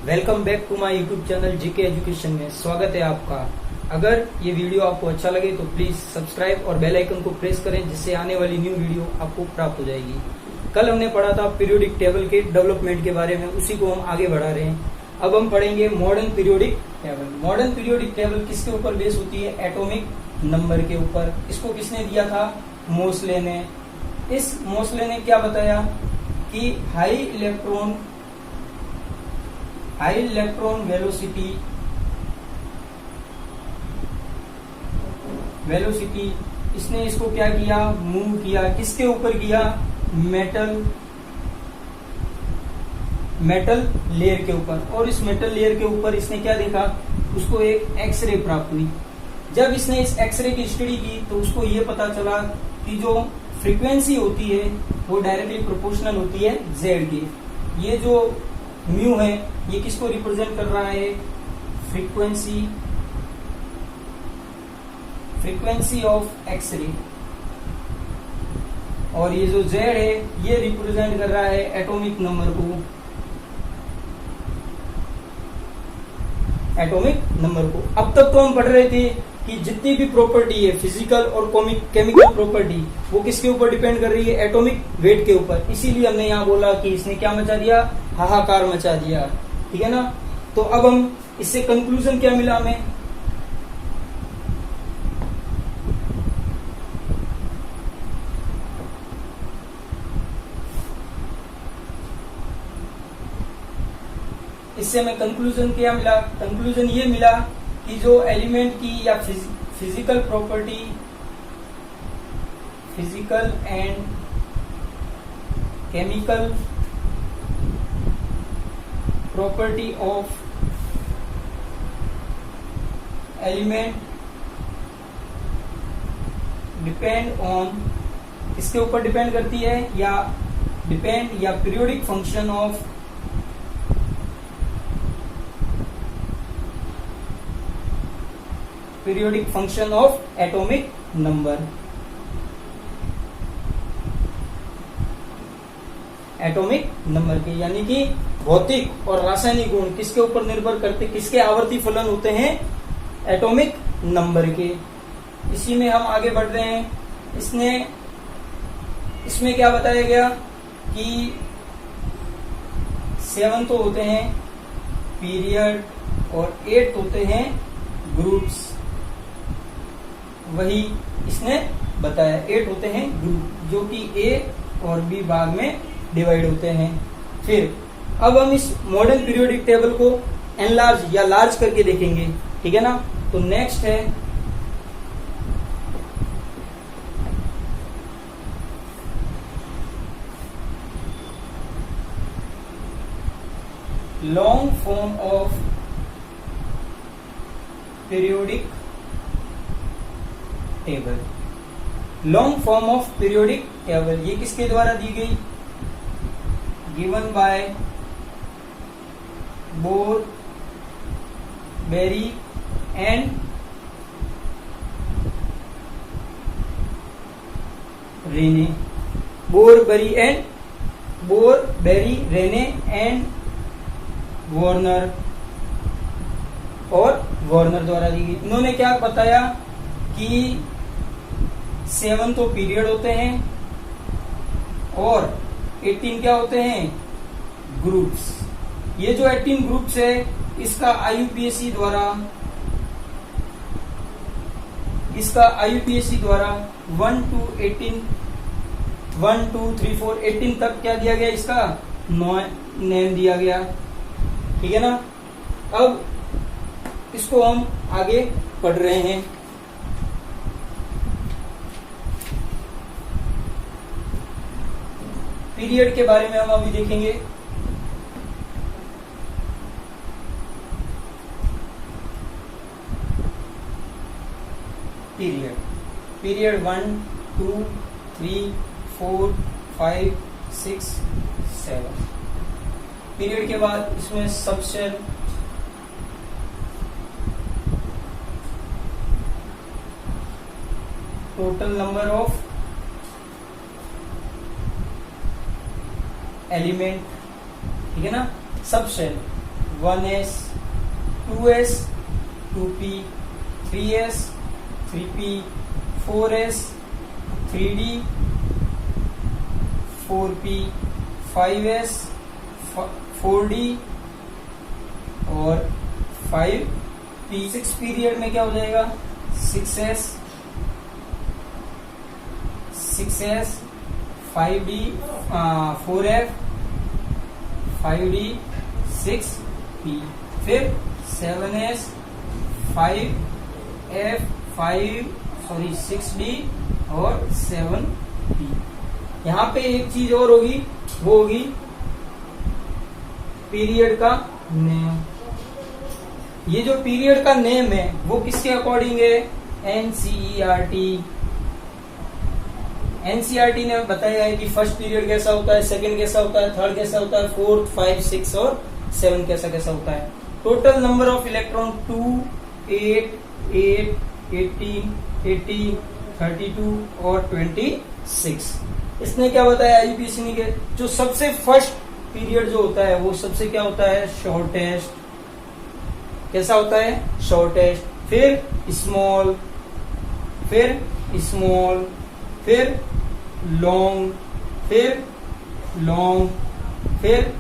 Welcome back to my YouTube channel GK education में स्वागत है आपका। अगर ये वीडियो आपको अच्छा लगे तो प्लीज सब्सक्राइब और बेल आइकन को प्रेस करें, जिससे आने वाली न्यू वीडियो आपको प्राप्त हो जाएगी। कल हमने पढ़ा था पीरियोडिक टेबल के डेवलपमेंट के बारे में, उसी को हम आगे बढ़ा रहे हैं। अब हम पढ़ेंगे modern periodic table. Modern periodic table किसके ऊपर बेस होती है? एटॉमिक नंबर के ऊपर। इसको किसने दिया था? मोसले ने। इस मोसले ने क्या बताया कि हाई इलेक्ट्रॉन वेलोसिटी इसने इसको क्या किया? मूव किया। किसके ऊपर किया? मेटल लेयर के ऊपर। और इस मेटल लेयर के ऊपर इसने क्या देखा? उसको एक एक्सरे प्राप्त हुई। जब इसने इस एक्सरे की स्टडी की तो उसको ये पता चला कि जो फ्रीक्वेंसी होती है वो डायरेक्टली प्रोपोर्शनल होती है जेड के। ये जो म्यू है ये किसको रिप्रेजेंट कर रहा है? Frequency of X ray. और ये जो जेड है ये रिप्रेजेंट कर रहा है एटॉमिक नंबर को। अब तक तो हम पढ़ रहे थे कि जितनी भी प्रॉपर्टी है फिजिकल और केमिकल प्रॉपर्टी वो किसके ऊपर डिपेंड कर रही है? एटॉमिक वेट के ऊपर। इसीलिए हमने यहाँ बोला कि इसने क्या मचा दिया? हाहाकार मचा दिया। ठीक है ना। तो अब हम इससे कंक्लूजन क्या मिला हमें? इससे हमें कंक्लूजन क्या मिला? कंक्लूजन ये मिला कि जो एलिमेंट की या physical property, physical and chemical property of element depend on, इसके ऊपर डिपेंड करती है या periodic function of atomic number. Atomic number के यानी कि भौतिक और रासायनिक गुण किसके ऊपर निर्भर करते? किसके आवर्ती फलन होते हैं? एटॉमिक नंबर के। इसी में हम आगे बढ़ रहे हैं। इसमें क्या बताया गया कि 7 तो होते हैं पीरियड और 8 होते हैं ग्रुप्स। वही इसने बताया, 8 होते हैं ग्रुप जो कि ए और बी भाग में डिवाइड होते हैं। फिर अब हम इस मॉडर्न पीरियोडिक टेबल को एनलार्ज या लार्ज करके देखेंगे। ठीक है ना। तो नेक्स्ट है long form of periodic table. Long form of periodic table ये किसके द्वारा दी गई? Given by Bohr, Bury and Rene. Bohr, Bury, Rene and Werner द्वारा दी गई। इन्होंने क्या बताया कि 7 तो पीरियड होते हैं और 18 क्या होते हैं? ग्रुप्स। ये जो 18 ग्रुप्स है इसका IUPAC द्वारा 1 2 3 4 18 तक क्या दिया गया? इसका नेम दिया गया। ठीक है ना। अब इसको हम आगे पढ़ रहे हैं। पीरियड के बारे में हम अभी देखेंगे। पीरियड 1 2 3 4 5 6 7। पीरियड के बाद इसमें subshell, total number of element, ठीक है ना। सब shell 1s, 2s, 2p, 3s, 3p, 4s, 3d, 4p, 5s, 4d और 5p। 6 पीरियड में क्या हो जाएगा? 6s, 5d, 4f, 5d, 6p, फिर 7s, 5f, 6d और 7p। यहाँ पे एक चीज और होगी, वो होगी पीरियड का नेम। ये जो पीरियड का नेम है वो किसके अकॉर्डिंग है? एनसीईआरटी। एनसीईआरटी ने बताया है कि फर्स्ट पीरियड कैसा होता है, सेकंड कैसा होता है, थर्ड कैसा होता है, फोर्थ, 5, 6 और 7 कैसा होता है। टोटल नंबर ऑफ इलेक्ट्रॉन 2, 8, 8, 18, 18, 32 और 26। इसने क्या बताया आईयूपीएसी ने? के जो सबसे फर्स्ट पीरियड जो होता है वो सबसे क्या होता है? शॉर्टेस्ट। कैसा होता है? शॉर्टेस्ट। फिर स्मॉल, फिर स्मॉल, फिर लॉन्ग, फिर लॉन्ग, फिर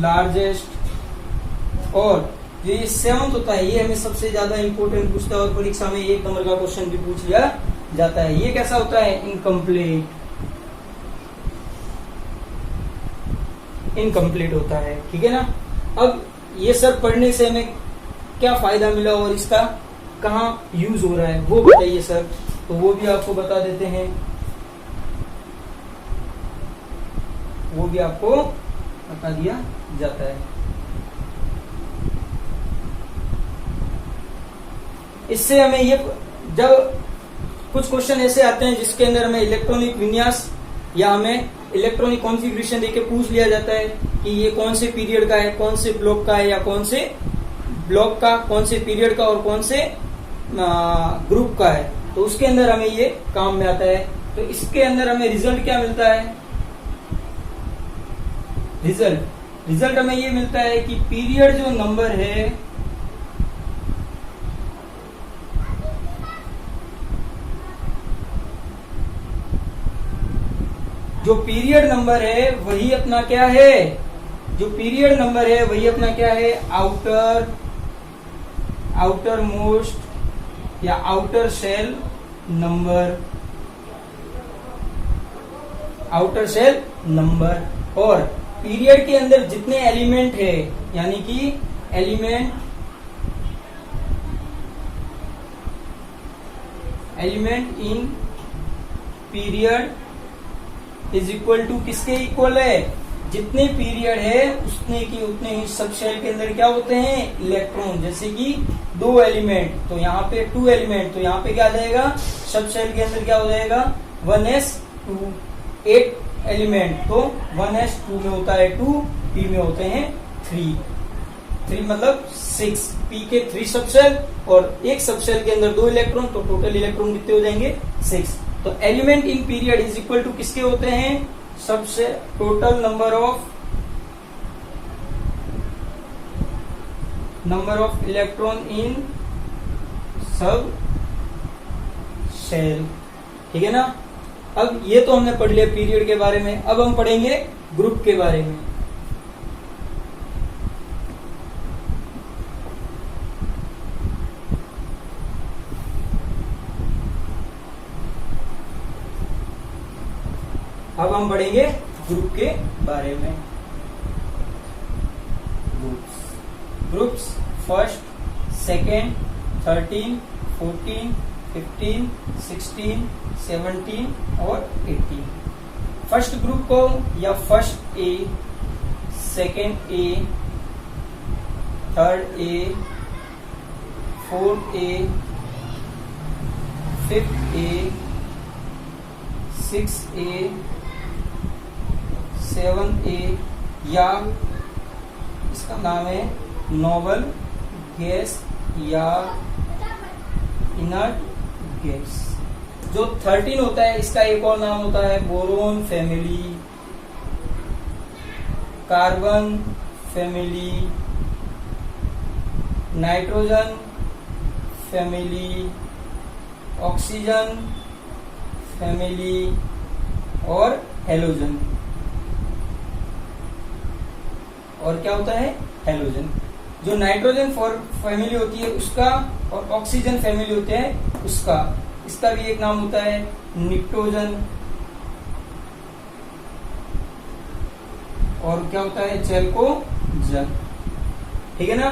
लार्जेस्ट और ये 7th होता है, ये हमें सबसे ज्यादा इंपॉर्टेंट पूछता है और परीक्षा में 1 नंबर का क्वेश्चन भी पूछ लिया जाता है। ये कैसा होता है? इनकम्प्लीट। इनकम्प्लीट होता है, ठीक है ना। अब ये सब पढ़ने से हमें क्या फायदा मिला और इसका कहाँ यूज हो रहा है वो बताइए सर। तो वो भी आपको बता देते हैं, वो भी आपको बता दिया जाता है। इससे हमें ये, जब कुछ क्वेश्चन ऐसे आते हैं जिसके अंदर हमें इलेक्ट्रॉनिक विन्यास या हमें इलेक्ट्रॉनिक कॉन्फ़िगरेशन देके पूछ लिया जाता है कि ये कौन से पीरियड का है, कौन से ब्लॉक का है, या कौन से ब्लॉक का, कौन से पीरियड का और कौन से ग्रुप का है, तो उसके अंदर हमें ये काम में आता है। तो इसके अंदर हमें रिजल्ट क्या मिलता है? रिजल्ट हमें ये मिलता है कि पीरियड जो नंबर है जो पीरियड नंबर है वही अपना क्या है? जो पीरियड नंबर है वही अपना क्या है? आउटर मोस्ट या outer shell number, outer shell number. और पीरियड के अंदर जितने एलिमेंट है, यानी कि element in period is equal to किसके इक्वल है? जितने पीरियड है उतने ही सब शेल के अंदर क्या होते हैं? इलेक्ट्रॉन। जैसे कि 2 एलिमेंट, तो यहाँ पे 2 एलिमेंट, तो यहाँ पे क्या आ जाएगा? सब शेल के अंदर क्या हो जाएगा? 1s2। 8 एलिमेंट, तो 1s2 में होता है 2, p में होते हैं 3 मतलब 6। p के 3 सब शेल और एक सब शेल के अंदर 2 इलेक्ट्रॉन, तो टोटल इलेक्ट्रॉन कितने हो जाएंगे? 6। तो element in period is equal to किसके होते हैं? सबसे total number of electron in सब शेल, ठीक है ना। अब ये तो हमने पढ़ लिया पीरियड के बारे में। अब हम पढ़ेंगे ग्रुप के बारे में। अब हम पढ़ेंगे ग्रुप के बारे में। ग्रुप्स फर्स्ट, सेकेंड, 13, 14, 15, 16, 17 और 18। फर्स्ट ग्रुप को या first A, second A, third A, fourth A, fifth A, 6A, 7A, या इसका नाम है नोबल गैस या इनर्ट गैस। जो 13 होता है इसका एक और नाम होता है boron family, carbon family, nitrogen family, oxygen family और हेलोजन। और क्या होता है? हेलोजन। जो नाइट्रोजन फैमिली होती है उसका और ऑक्सीजन फैमिली होते हैं उसका, इसका भी एक नाम होता है निक्टोजन। और क्या होता है? चैल्कोजन। ठीक है ना?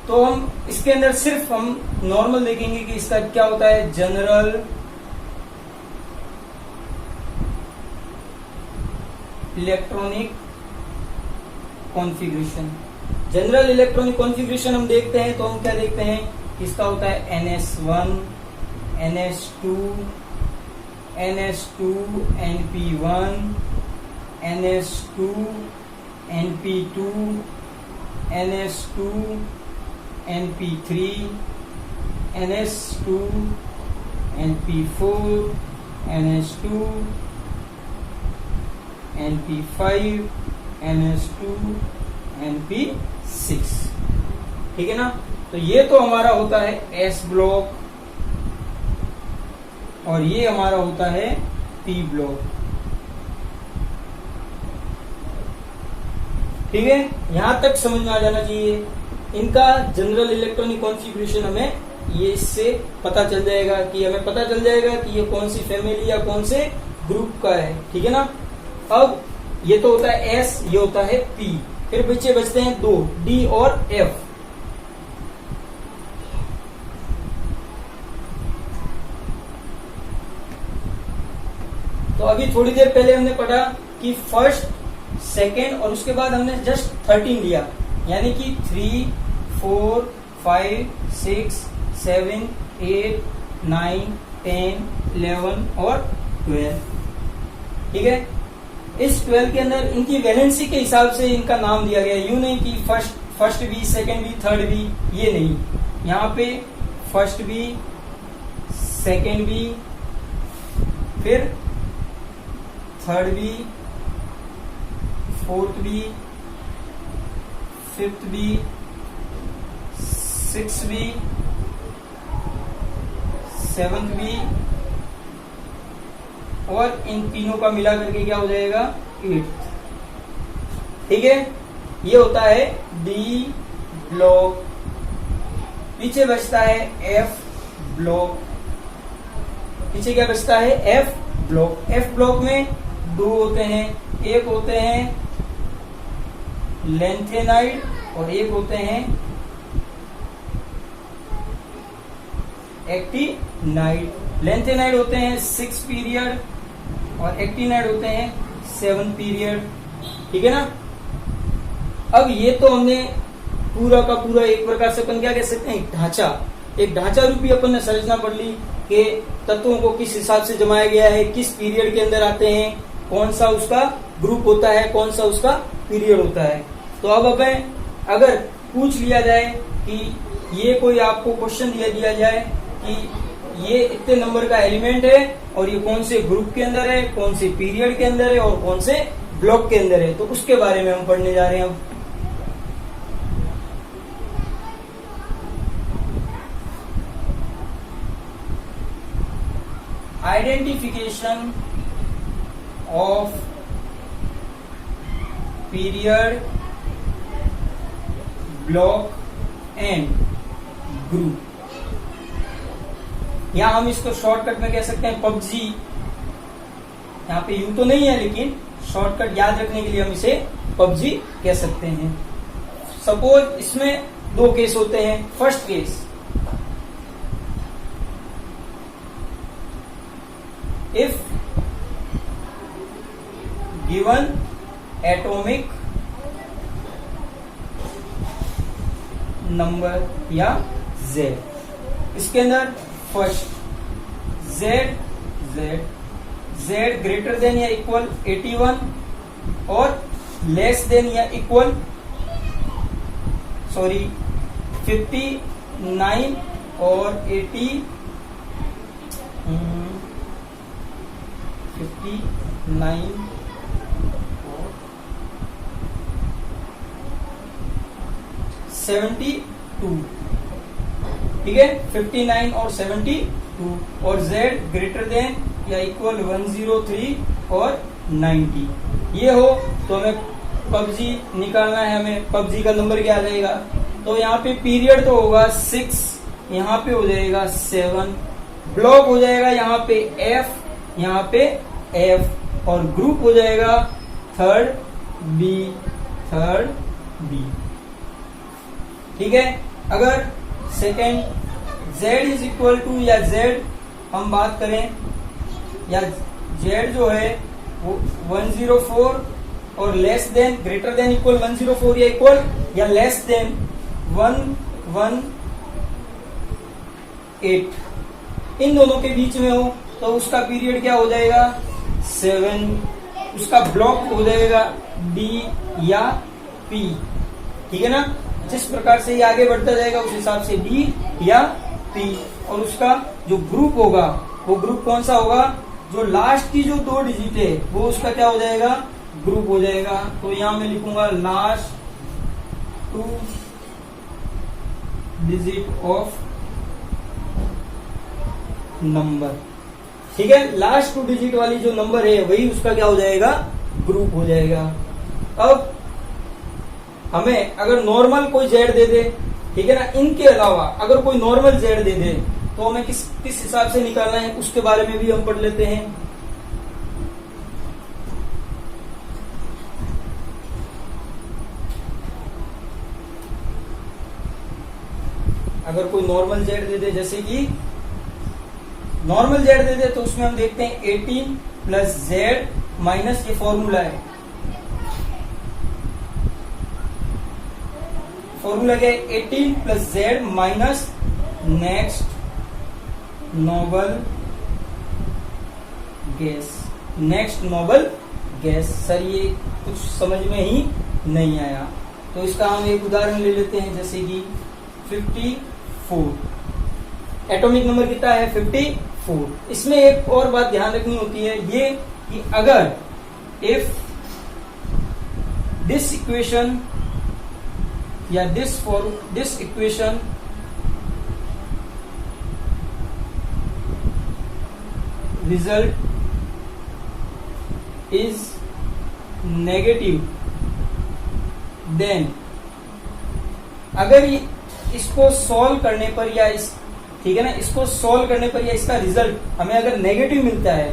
तो हम इसके अंदर सिर्फ हम नॉर्मल देखेंगे कि इसका क्या होता है, general electronic configuration. General electronic configuration हम देखते हैं तो हम क्या देखते हैं, इसका होता है NS1, NS2, NS2, NP1, NS2, NP2, NS2, NP3, NS2, NP4, NS2, NP5, NS2, NP6। ठीक है ना? तो ये तो हमारा होता है S ब्लॉक और ये हमारा होता है P ब्लॉक। ठीक है? यहां तक समझ में आ जाना चाहिए। इनका जनरल इलेक्ट्रॉनिक कॉन्फ़िगरेशन हमें ये इससे पता चल जाएगा कि हमें पता चल जाएगा कि ये कौन सी फैमिली या कौन से ग्रुप का है। ठीक है ना? अब ये तो होता है S, ये होता है P, फिर पीछे बचते हैं दो, D और F। तो अभी थोड़ी देर पहले हमने पढ़ा कि फर्स्ट, सेकेंड और उसके बाद हमने जस्ट 13 लिया, यानी कि 3, 4, 5, 6, 7, 8, 9, 10, 11 और 12। ठीक है? इस 12 के अंदर इनकी वैलेंसी के हिसाब से इनका नाम दिया गया। यूं नहीं कि first B, second B, third B, ये नहीं। यहाँ पे फर्स्ट बी, सेकेंड बी, फिर third B, fourth B, fifth B, sixth B, seventh B और इन तीनों का मिला करके क्या हो जाएगा, 8। ठीक है? ये होता है डी ब्लॉक। पीछे बचता है एफ ब्लॉक। पीछे क्या बचता है? F block. एफ ब्लॉक में दो होते हैं, एक होते हैं लेंथेनाइड और एक होते हैं एक्टिनाइड। लेंथेनाइड होते हैं 6 पीरियड और एक्टिनाइड होते हैं 7 पीरियड। ठीक है ना? अब ये तो हमने पूरा का पूरा एक प्रकार से अपन क्या कह सकते हैं, एक ढांचा रूपी अपन ने संरचना पढ़ ली कि तत्वों को किस हिसाब से जमाया गया है, किस पीरियड के अंदर आते हैं, कौन सा उसका ग्रुप होता है, कौन सा उसका पीरियड होता है। तो अब हमें अगर पूछ लिया जाए कि ये कोई आपको क्वेश्चन दिया जाए कि ये इतने नंबर का एलिमेंट है और ये कौन से ग्रुप के अंदर है, कौन से पीरियड के अंदर है और कौन से ब्लॉक के अंदर है, तो उसके बारे में हम पढ़ने जा रहे हैं। Identification of period, block and group. यहां हम इसको शॉर्टकट में कह सकते हैं पबजी। यहाँ पे यू तो नहीं है लेकिन शॉर्टकट याद रखने के लिए हम इसे पबजी कह सकते हैं। सपोज इसमें दो केस होते हैं। First case, if given atomic number या जेड, इसके अंदर फर्स्ट जेड ग्रेटर देन या इक्वल 81 और लेस देन या इक्वल 59 और 59 और 70 ठीक है, 59 और 72, और z ग्रेटर देन या इक्वल 103 और 90 ये हो तो हमें पबजी निकालना है। हमें पबजी का नंबर क्या आ जाएगा, तो यहाँ पे पीरियड तो होगा 6, यहाँ पे हो जाएगा 7, ब्लॉक हो जाएगा यहाँ पे F, यहाँ पे F, और ग्रुप हो जाएगा थर्ड B। ठीक है, अगर second Z is equal to, या Z हम बात करें, या Z जो है वो 104 और less than greater than equal 104 या इक्वल या लेस देन 118, इन दोनों के बीच में हो तो उसका पीरियड क्या हो जाएगा 7, उसका ब्लॉक हो जाएगा D या P। ठीक है ना, जिस प्रकार से ये आगे बढ़ता जाएगा उस हिसाब से D या P, और उसका जो ग्रुप होगा वो ग्रुप कौन सा होगा, जो लास्ट की जो 2 डिजिट है वो उसका क्या हो जाएगा, ग्रुप हो जाएगा। तो यहां मैं लिखूंगा लास्ट 2 डिजिट ऑफ नंबर। ठीक है, लास्ट 2 डिजिट वाली जो नंबर है वही उसका क्या हो जाएगा, ग्रुप हो जाएगा। अब हमें अगर नॉर्मल कोई जेड दे दे, ठीक है ना, इनके अलावा अगर कोई नॉर्मल जेड दे दे तो हमें किस हिसाब से निकालना है उसके बारे में भी हम पढ़ लेते हैं। अगर कोई नॉर्मल जेड दे दे, जैसे कि नॉर्मल जेड दे दे तो उसमें हम देखते हैं 18 प्लस जेड माइनस, ये फॉर्मूला है, फॉर्मूला क्या है, 18 plus Z minus next noble gas. Next noble gas, sir ये कुछ समझ में ही नहीं आया, तो इसका हम एक उदाहरण ले लेते हैं, जैसे कि 54, एटॉमिक नंबर कितना है 54। इसमें एक और बात ध्यान रखनी होती है ये कि अगर इफ दिस इक्वेशन या this equation result is negative, then अगर इसको सॉल्व करने पर या इस, ठीक है ना, इसको सॉल्व करने पर या इसका रिजल्ट हमें अगर नेगेटिव मिलता है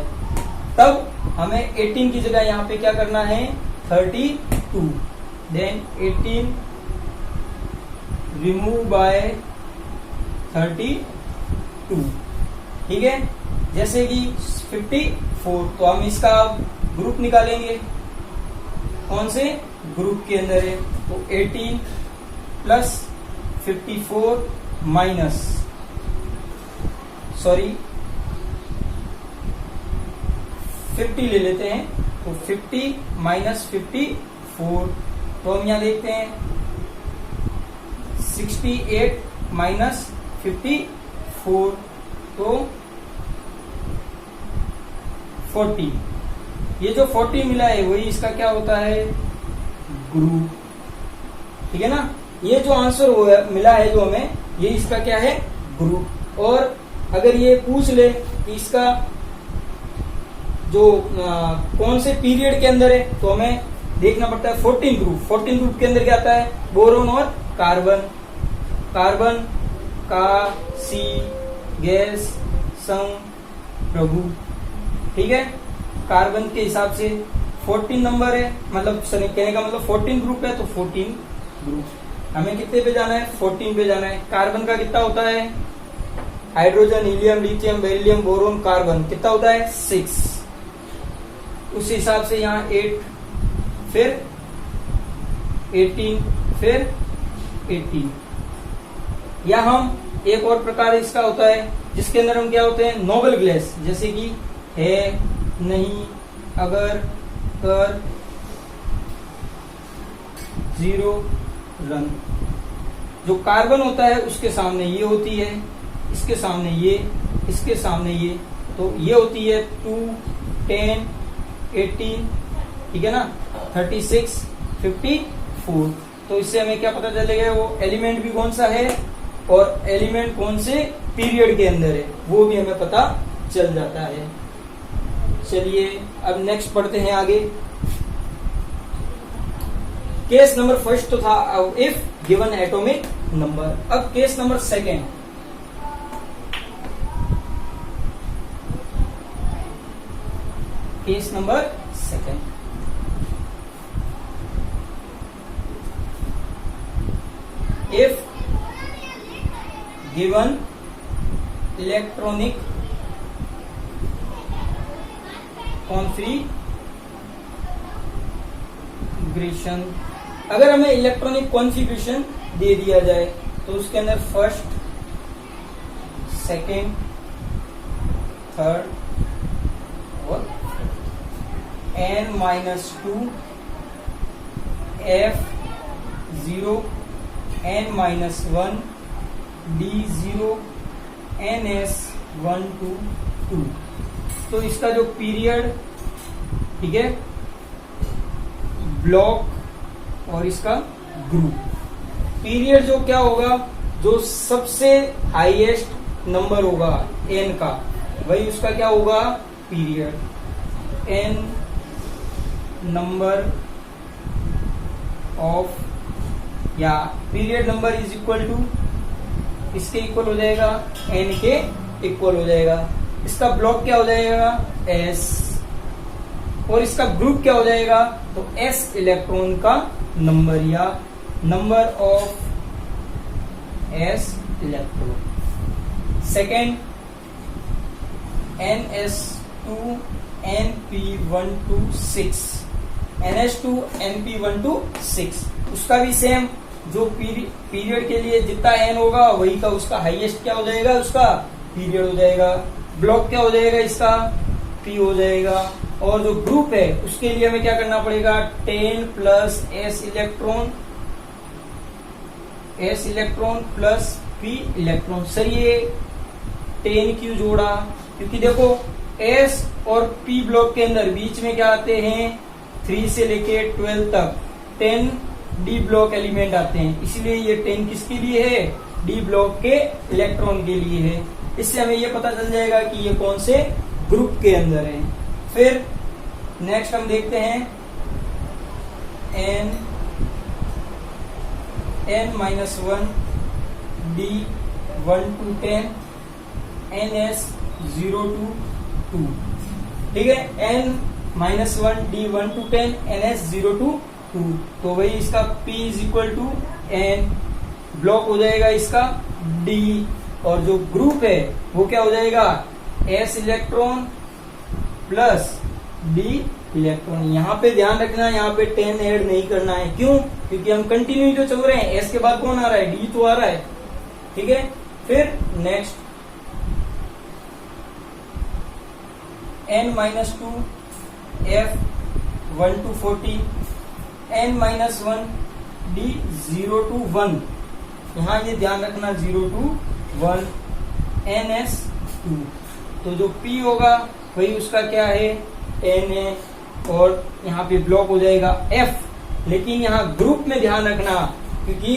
तब हमें 18 की जगह यहाँ पे क्या करना है 32, देन 18 रिमूव बाय 32। ठीक है, जैसे कि 54, तो हम इसका ग्रुप निकालेंगे, कौन से ग्रुप के अंदर है, तो 18 प्लस 54 माइनस, सॉरी 50 ले लेते हैं, तो 50 माइनस 54, तो हम यहां देखते हैं 68 माइनस 54, तो 40। ये जो 40 मिला है वही इसका क्या होता है, ग्रुप। ठीक है ना, ये जो आंसर मिला है जो हमें, ये इसका क्या है, ग्रुप। और अगर ये पूछ ले कि इसका जो कौन से पीरियड के अंदर है, तो हमें देखना पड़ता है 14 ग्रुप। 14 ग्रुप के अंदर क्या आता है, बोरोन और कार्बन, कार्बन का सी गैस संग प्रभु। ठीक है, कार्बन के हिसाब से 14 नंबर है, मतलब कहने का मतलब 14 ग्रुप है, तो 14 ग्रुप। हमें कितने पे जाना है, 14 पे जाना है। कार्बन का कितना होता है, hydrogen, helium, lithium, beryllium, boron, carbon कितना होता है 6। उस हिसाब से यहाँ 8, फिर 18, फिर 18। या हम एक और प्रकार इसका होता है जिसके अंदर हम क्या होते हैं, नोबल गैस, जैसे कि है, नहीं, अगर, कर, 0, रन। जो कार्बन होता है उसके सामने ये होती है, इसके सामने ये, इसके सामने ये, तो ये होती है 2, 10, 18, ठीक है ना, 36, 54। तो इससे हमें क्या पता चलेगा, वो एलिमेंट भी कौन सा है और एलिमेंट कौन से पीरियड के अंदर है वो भी हमें पता चल जाता है। चलिए अब नेक्स्ट पढ़ते हैं आगे। केस नंबर फर्स्ट तो था इफ गिवन एटॉमिक नंबर। अब case number second, case number second, if given electronic configuration, अगर हमें इलेक्ट्रॉनिक कॉन्फ़िगरेशन दे दिया जाए तो उसके अंदर फर्स्ट, सेकेंड, थर्ड और n-2 f0 n-1 d0 ns1 to 2। तो इसका जो पीरियड, ठीक है, ब्लॉक और इसका ग्रुप। पीरियड जो क्या होगा, जो सबसे हाईएस्ट नंबर होगा n का, वही उसका क्या होगा पीरियड। n नंबर ऑफ या period number is equal to, इसके इक्वल हो जाएगा n के इक्वल हो जाएगा। इसका ब्लॉक क्या हो जाएगा s, और इसका ग्रुप क्या हो जाएगा, तो s इलेक्ट्रॉन का नंबर या number of s electron. Second ns2 np126, ns2 np126, उसका भी सेम, जो पीरियड के लिए जितना n होगा वही का उसका हाईएस्ट क्या हो जाएगा, उसका पीरियड हो जाएगा। ब्लॉक क्या हो जाएगा इसका, p हो जाएगा। और जो ग्रुप है उसके लिए हमें क्या करना पड़ेगा, 10 plus s electron plus p electron. Sir ये 10 क्यों जोड़ा, क्योंकि देखो s और p ब्लॉक के अंदर बीच में क्या आते हैं, 3 से लेके 12 तक 10 d ब्लॉक एलिमेंट आते हैं, इसलिए ये 10 किसके लिए है, d ब्लॉक के इलेक्ट्रॉन के लिए है। इससे हमें ये पता चल जाएगा कि ये कौन से ग्रुप के अंदर है। फिर नेक्स्ट हम देखते हैं n-1 d1 to 10 ns0 to 2, ठीक है, n-1 d1 to 10 ns0 to 2। तो वही इसका p is equal to n, block हो जाएगा इसका d, और जो ग्रुप है वो क्या हो जाएगा, s electron plus d electron. यहाँ पे ध्यान रखना, यहाँ पे 10 ऐड नहीं करना है, क्यों, क्योंकि हम कंटिन्यू जो चल रहे हैं, s के बाद कौन आ रहा है, d तो आ रहा है, ठीक है। फिर next n-2 f1 to 40 n-1 d0 to 1, यहाँ ये ध्यान रखना 0 to 1 ns2। तो जो p होगा वही उसका क्या है, n है, और यहाँ पे ब्लॉक हो जाएगा f। लेकिन यहाँ ग्रुप में ध्यान रखना, क्योंकि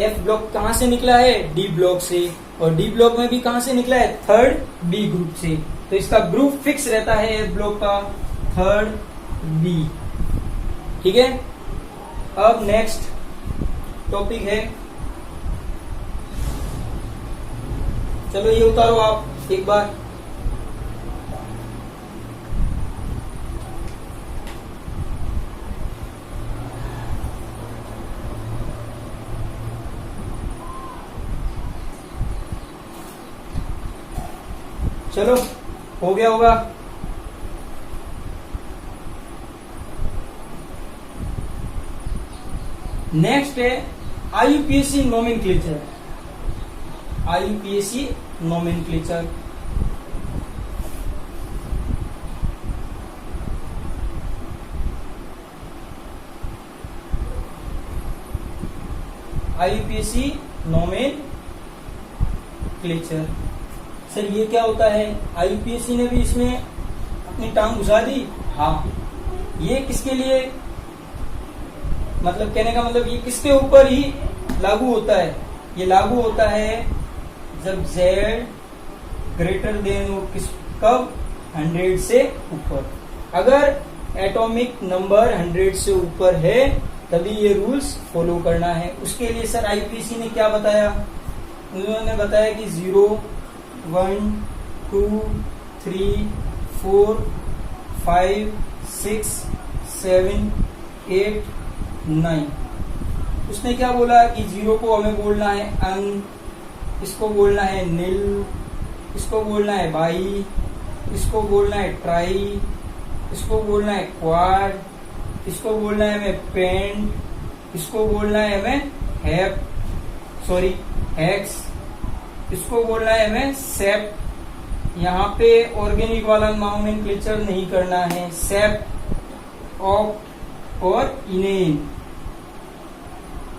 f ब्लॉक कहाँ से निकला है, d ब्लॉक से, और d ब्लॉक में भी कहाँ से निकला है, थर्ड b ग्रुप से। तो इसका ग्रुप फिक्स रहता है f ब्लॉक का, थर्ड b, ठीक है। अब नेक्स्ट टॉपिक है, चलो ये उतारो आप एक बार। चलो हो गया होगा। नेक्स्ट है IUPAC nomenclature. IUPAC nomenclature, IUPAC nomenclature. Sir ये क्या होता है, IUPAC ने भी इसमें अपनी टांग घुसा दी। हाँ, ये किसके लिए, मतलब कहने का मतलब ये किसके ऊपर ही लागू होता है, ये लागू होता है जब z ग्रेटर देन हो किस कब 100 से ऊपर। अगर एटॉमिक नंबर 100 से ऊपर है तभी ये रूल्स फॉलो करना है। उसके लिए सर आईपीसी ने क्या बताया, उन्होंने बताया कि 0 1 2 3 4 5 6 7 8 9। उसने क्या बोला कि 0 को हमें बोलना है अन, इसको बोलना है नील, इसको बोलना है बाई, इसको बोलना है ट्राई, इसको बोलना है क्वाड, इसको बोलना है हमें पेंट, इसको बोलना है हमें हेक्स, इसको बोलना है हमें सेप। यहाँ पे ऑर्गेनिक वाला नॉमेनक्लेचर नहीं करना है, सेप, ऑक्ट और इनेन।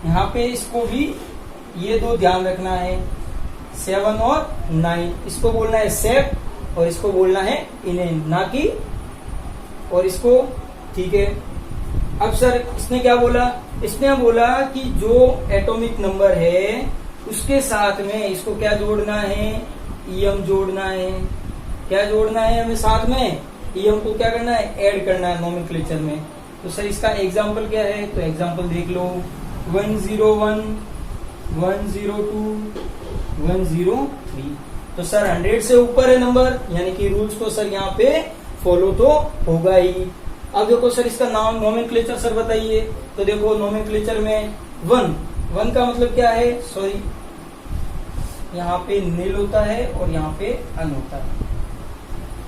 यहाँ पे इसको भी ये दो ध्यान रखना है, 7 और 9। इसको बोलना है सेप और इसको बोलना है इनेन, ना कि और इसको, ठीक है। अब सर इसने क्या बोला, इसने बोला कि जो एटॉमिक नंबर है उसके साथ में इसको क्या जोड़ना है, ईएम जोड़ना है। क्या जोड़ना है हमें साथ में, ईएम को क्या करना है, ऐड करना है नोमेनक्लेचर में। तो सर इसका एग्जांपल क्या है, तो एग्जांपल देख लो 101 102 103। तो सर 100 से ऊपर है नंबर, यानी कि रूल्स तो सर यहाँ पे फॉलो तो होगा ही। अब देखो सर इसका नाम नोमेनक्लेचर सर बताइए, तो देखो नोमेनक्लेचर में 1 का मतलब क्या है, सॉरी यहाँ पे नील होता है और यहाँ पे अन होता है।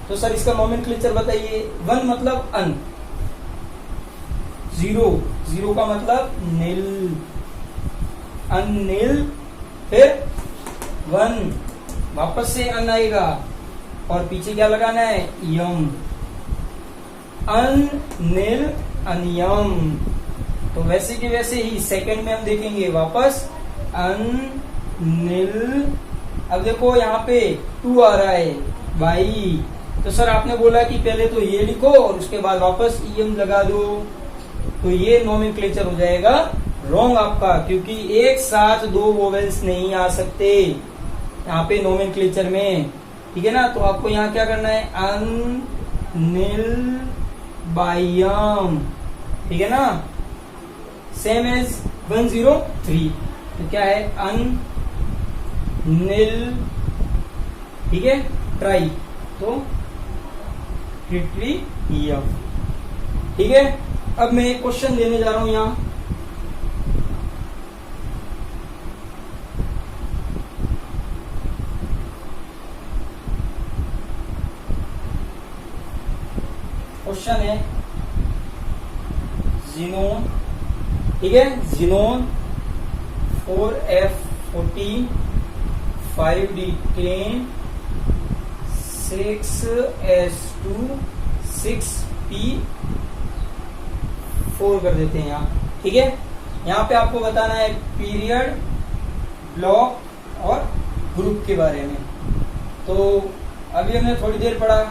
तो सर इसका नोमेनक्लेचर बताइए। 1 मतलब अन, 0 का मतलब नील, अन नील, फिर 1 वापस से अन आएगा और पीछे क्या लगाना है, यम, अन नील अनियम। तो वैसे के वैसे ही सेकंड में हम देखेंगे वापस अन नील। अब देखो यहाँ पे 2 आ रहा है बाई, तो सर आपने बोला कि पहले तो ये लिखो और उसके बाद वापस ईएम लगा दो, तो ये नोमेनक्लेचर हो जाएगा रॉन्ग आपका, क्योंकि एक साथ 2 वोवेल्स नहीं आ सकते यहाँ पे नोमेनक्लेचर में, ठीक है ना। तो आपको यहाँ क्या करना है, अन नील बायम, ठीक है ना, सेम एज 103। तो क्या है, अन नील, ठीक है, ट्राई, तो ट्रिट्रियम, ठीक है। अब मैं एक क्वेश्चन देने जा रहा हूं यहाँ, क्वेश्चन है जीनोन, ठीक है, xenon 4F14 5D10 6S2 6P4 कर देते हैं यहाँ, ठीक है। यहाँ पे आपको बताना है पीरियड, ब्लॉक और ग्रुप के बारे में। तो अभी हमने थोड़ी देर पढ़ा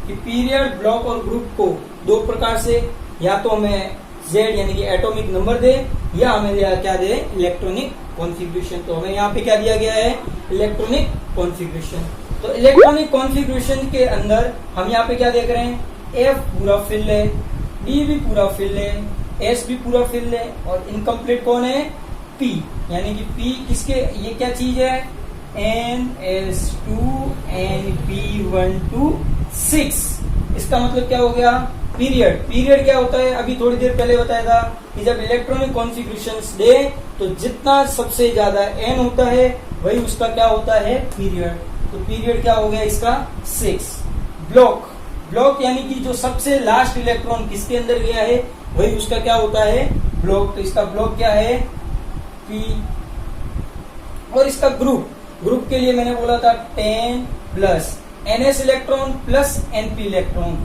कि पीरियड, ब्लॉक और ग्रुप को 2 प्रकार से, या तो हमें Z यानी कि एटॉमिक नंबर दे, या हमें क्या दे, इलेक्ट्रॉनिक कॉन्फ़िगरेशन। तो हमें यहाँ पे क्या दिया गया है, इलेक्ट्रॉनिक कॉन्फ़िगरेशन। तो इलेक्ट्रॉनिक कॉन्फ़िगरेशन के अंदर हम यहाँ पे क्या देख रहे हैं, F पूरा फिल है, D भी पूरा फिल है, S भी पूरा फिल है, और इनकम्प्लीट कौन है, P, यानी कि P किसके, ये क्या चीज है, NS2 NP12 6। इसका मतलब क्या हो गया, पीरियड। पीरियड क्या होता है, अभी थोड़ी देर पहले बताया था कि जब इलेक्ट्रॉनिक कॉन्फ़िगरेशंस दे तो जितना सबसे ज्यादा n होता है वही उसका क्या होता है, पीरियड। तो पीरियड क्या हो गया इसका, 6। ब्लॉक, ब्लॉक यानी कि जो सबसे लास्ट इलेक्ट्रॉन किसके अंदर गया है वही उसका क्या होता है, ब्लॉक। तो इसका ब्लॉक क्या है, P। और इसका ग्रुप, ग्रुप के लिए मैंने बोला था 10 plus NS electron plus NP electron,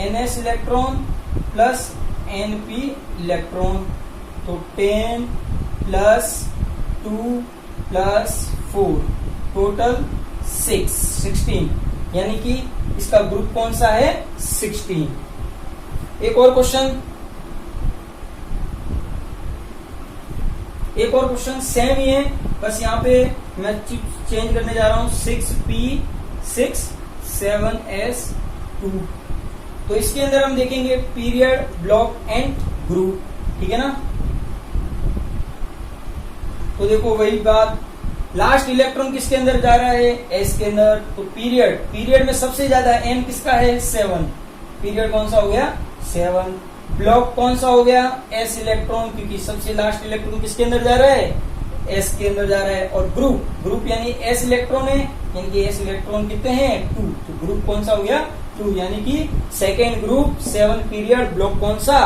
NS electron plus NP electron. तो 10 प्लस 2 प्लस 4 टोटल 16, यानी कि इसका ग्रुप कौन सा है, 16। एक और क्वेश्चन, एक और क्वेश्चन सेम ही है, बस यहाँ पे मैं चेंज करने जा रहा हूँ 6P67S2। तो इसके अंदर हम देखेंगे पीरियड, ब्लॉक एंड ग्रुप, ठीक है ना। तो देखो वही बात, लास्ट इलेक्ट्रॉन किसके अंदर जा रहा है, एस के अंदर। तो पीरियड में सबसे ज्यादा एम किसका है, 7। पीरियड कौन सा हो गया, 7। ब्लॉक कौन सा हो गया, एस इलेक्ट्रॉन, क्योंकि सबसे लास्ट इलेक्ट्रॉन किसके अंदर जा रहा है, एस के अंदर जा रहा है। और ग्रुप यानी एस इलेक्ट्रॉन है, यानी कि एस इलेक्ट्रॉन कितने हैं, 2। तो ग्रुप कौन सा हो गया, 2, यानी कि सेकेंड ग्रुप, 7 पीरियड, ब्लॉक कौन सा,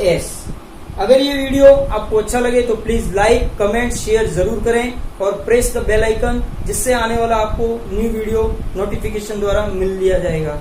एस। अगर ये वीडियो आपको अच्छा लगे तो प्लीज लाइक, कमेंट, शेयर जरूर करें और प्रेस द बेल आइकन, जिससे आने वाला आपको न्यू वीडियो नोटिफिकेशन द्वारा मिल लिया जाएगा।